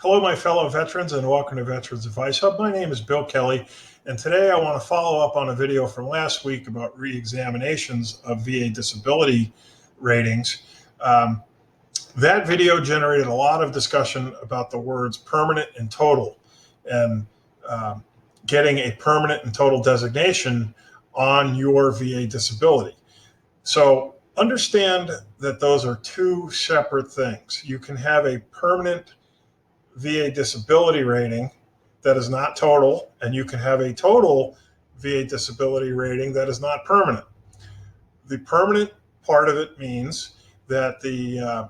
Hello, my fellow veterans, and welcome to Veterans Advice Hub. My name is Bill Kelly, and today I want to follow up on a video from last week about re-examinations of VA disability ratings. That video generated a lot of discussion about the words permanent and total, and getting a permanent and total designation on your VA disability. So understand that those are two separate things. You can have a permanent VA disability rating that is not total, and you can have a total VA disability rating that is not permanent. The permanent part of it means that the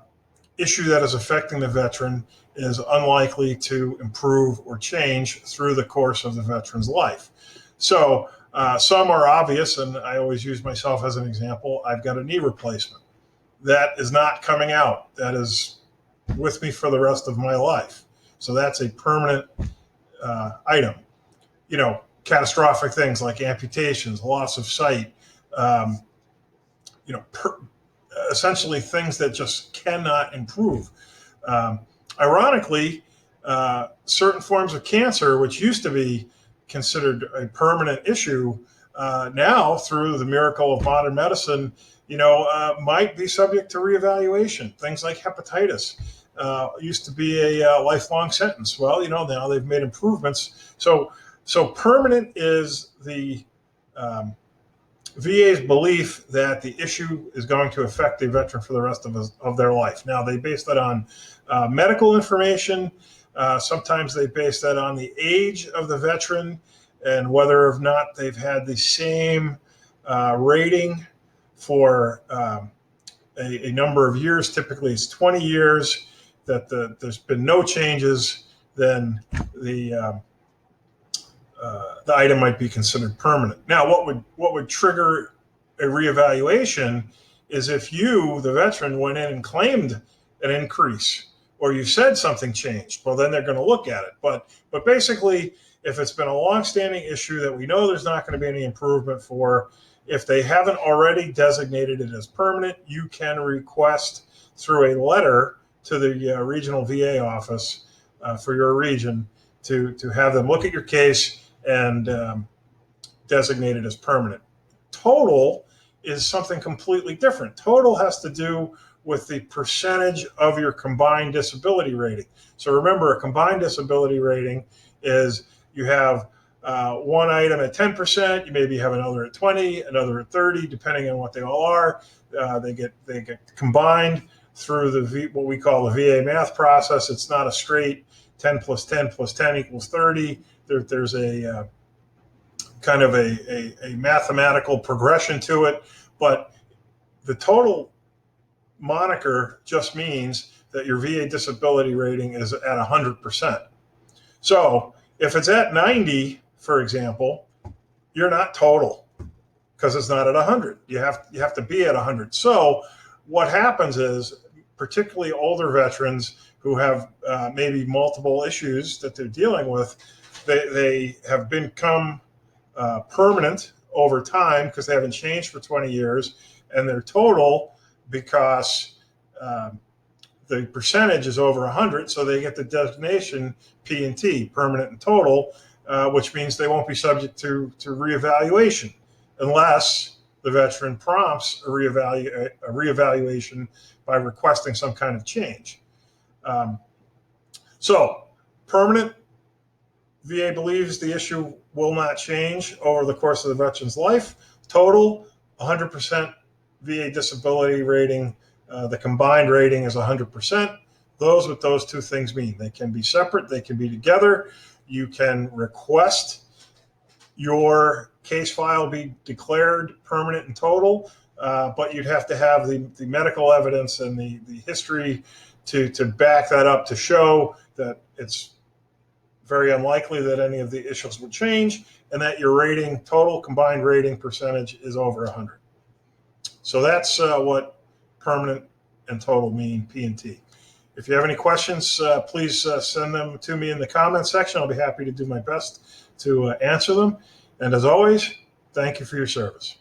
issue that is affecting the veteran is unlikely to improve or change through the course of the veteran's life. So some are obvious, and I always use myself as an example. I've got a knee replacement. That is not coming out. That is with me for the rest of my life. So that's a permanent item. You know, catastrophic things like amputations, loss of sight, essentially things that just cannot improve. Ironically, certain forms of cancer, which used to be considered a permanent issue, now through the miracle of modern medicine, might be subject to reevaluation. Things like hepatitis used to be a lifelong sentence. Well, now they've made improvements. So permanent is the VA's belief that the issue is going to affect the veteran for the rest of their life. Now, they base that on medical information. Sometimes they base that on the age of the veteran and whether or not they've had the same rating for a number of years. Typically, it's 20 years that there's been no changes, then the item might be considered permanent. Now, what would trigger a reevaluation is if you, the veteran, went in and claimed an increase, or you said something changed. Well, then they're going to look at it. But basically, if it's been a longstanding issue that we know there's not going to be any improvement for, if they haven't already designated it as permanent, you can request through a letter to the regional VA office for your region to have them look at your case and designate it as permanent. Total is something completely different. Total has to do with the percentage of your combined disability rating. So remember, a combined disability rating is you have one item at 10%, you maybe have another at 20, another at 30, depending on what they all are. They get combined through what we call the VA math process. It's not a straight 10 plus 10 plus 10 equals 30. There's a kind of a mathematical progression to it, but the total moniker just means that your VA disability rating is at 100%. So if it's at 90, for example, you're not total because it's not at 100. You have to be at 100. So what happens is, particularly older veterans who have maybe multiple issues that they're dealing with, they have become permanent over time because they haven't changed for 20 years, and they're total because the percentage is over 100, so they get the designation P&T, permanent and total, which means they won't be subject to reevaluation unless the veteran prompts a reevaluation by requesting some kind of change. So permanent, VA believes the issue will not change over the course of the veteran's life. Total, 100% VA disability rating. The combined rating is 100%. What those two things mean. They can be separate, they can be together. You can request your case file be declared permanent and total, but you'd have to have the medical evidence and the history to back that up, to show that it's very unlikely that any of the issues would change and that your rating, total combined rating percentage, is over 100. So that's what permanent and total mean, P&T. If you have any questions, please send them to me in the comments section. I'll be happy to do my best to answer them. And as always, thank you for your service.